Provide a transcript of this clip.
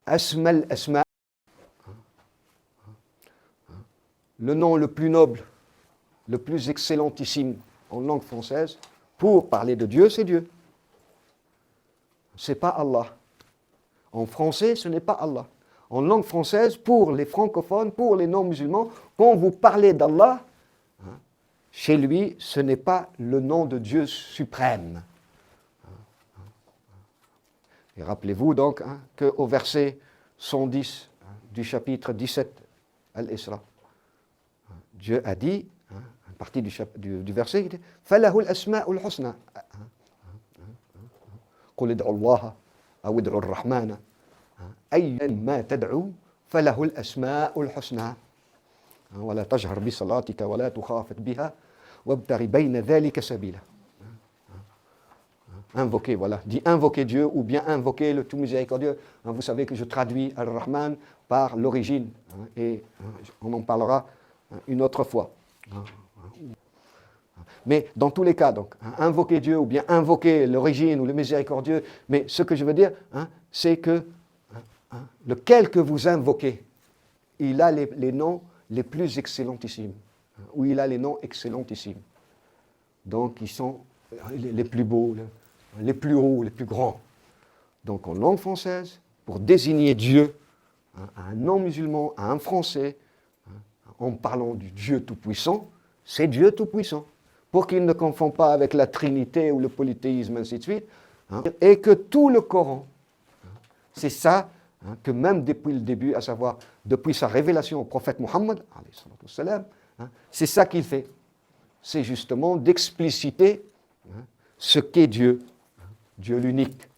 Asmal Asma, le nom le plus noble, le plus excellentissime en langue française, pour parler de Dieu, c'est Dieu. C'est pas Allah. En français, ce n'est pas Allah. En langue française, pour les francophones, pour les non-musulmans, quand vous parlez d'Allah, chez lui, ce n'est pas le nom de Dieu suprême. Et rappelez-vous donc qu'au verset 110 du chapitre 17, Al-Isra, Dieu a dit, une partie du verset, il dit « Falahu al-asma'ul husna » قل ادعوا الله أو ادعوا الرحمن أيا ما تدعوا فله الأسماء الحسنى ولا تجهر بصلاتك ولا تخافت بها وابتغ بين ذلك سبيلا. Invoquer, voilà, dit invoquer Dieu ou bien invoquer le tout miséricordieux. Vous savez que je traduis Al-Rahman par l'origine et on en parlera une autre fois. Mais dans tous les cas, donc, invoquer Dieu ou bien invoquer l'origine ou le miséricordieux, mais ce que je veux dire, c'est que lequel que vous invoquez, il a les noms les plus excellentissimes, ou il a les noms excellentissimes. Donc, ils sont les plus beaux, les plus hauts, les plus grands. Donc, en langue française, pour désigner Dieu, à un non-musulman, à un Français, en parlant du Dieu Tout-Puissant, c'est Dieu Tout-Puissant. Pour qu'il ne confond pas avec la Trinité ou le polythéisme, ainsi de suite, et que tout le Coran, c'est ça que même depuis le début, à savoir depuis sa révélation au prophète Mohammed, c'est ça qu'il fait. C'est justement d'expliciter ce qu'est Dieu, Dieu l'unique,